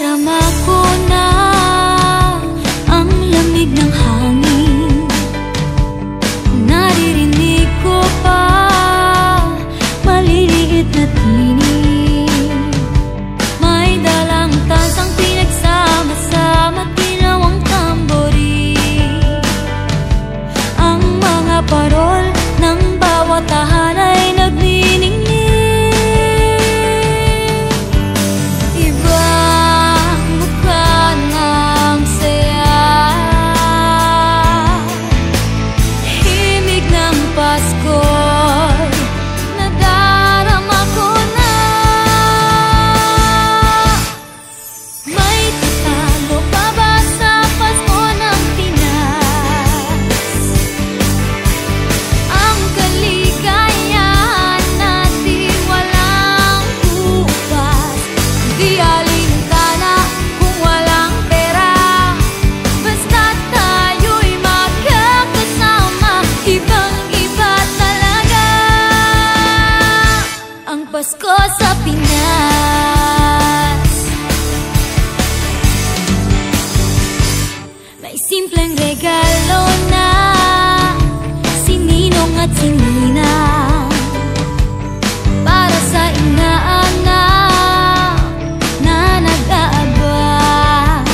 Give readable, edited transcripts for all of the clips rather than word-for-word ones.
Nadarama ko na ang lamig ng hangin. Naririnig ko pa maliliit na tinig. May dalang tansang pinagsama-sama, tinawang tambori. Ang mga parol ng bawat tahan ay nagniningning. Ibang mukha ng saya, himig ng Pasko'y nadarama ko na. May tatalo pa ba sa Pasko ng Pinas? Ang kaligayahan natin walang bukas. Di alintana kung walang pera, basta't tayo'y magkakasama. Ibang-iba talaga ang Pasko sa Pinas. May simpleng regalo na sininong at sininang para sa inaanak na nag-aabang.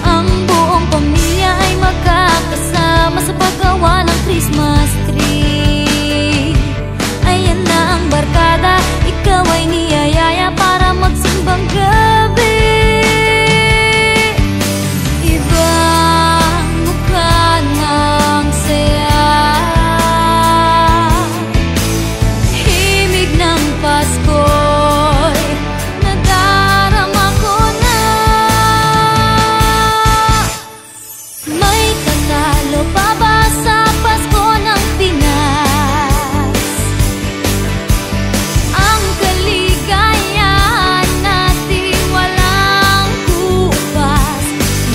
Ang buong pamilya ay magkakasama sa paggawa ng Christmas tree. Ayan na ang barkada, ikaw ay niyayaya para magsimbang gabi. Ibang mukha ng saya, himig ng Pasko'y nadarama ko na. May tatalo pa ba sa Pasko ng Pinas? Ang kaligayahan natin walang bukas.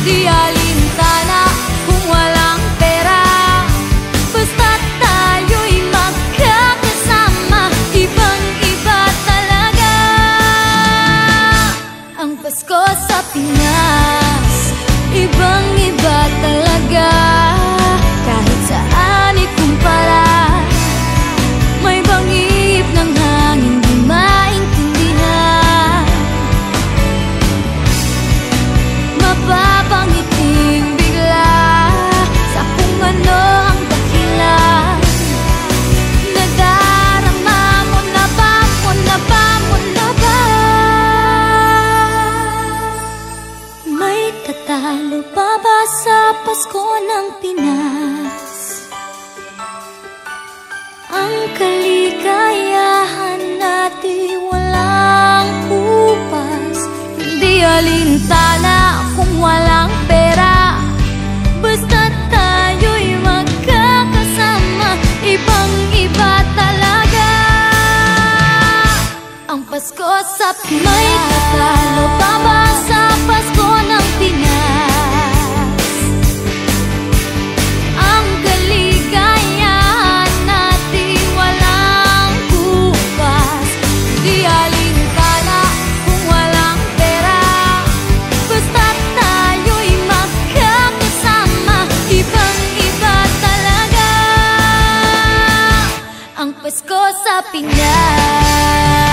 Di alintana kung walang pera, basta't tayo'y magkakasama. Ibang-iba talaga ang Pasko sa Pinas. Ibang-iba talaga, kahit saan ikumpara. May bangip ng hangin di maintindihan, mapapangiting bigla sa kung ano ang dahilan. Nadarama mo na ba, mo na ba, mo na ba? May tatalo pa ba sa Pasko ng Pinas? Ang kaligayahan natin walang kupas. Hindi alintana kung walang pera, basta't tayo'y magkakasama. Ibang-iba talaga ang Pasko sa Pinas. May tatalo pa ba sa Pasko ng Pinas? Ang kaligayahan natin walang bukas. Di alintana kung walang pera, basta't tayo'y magkakasama. Ibang-iba talaga ang Pasko sa Pinas.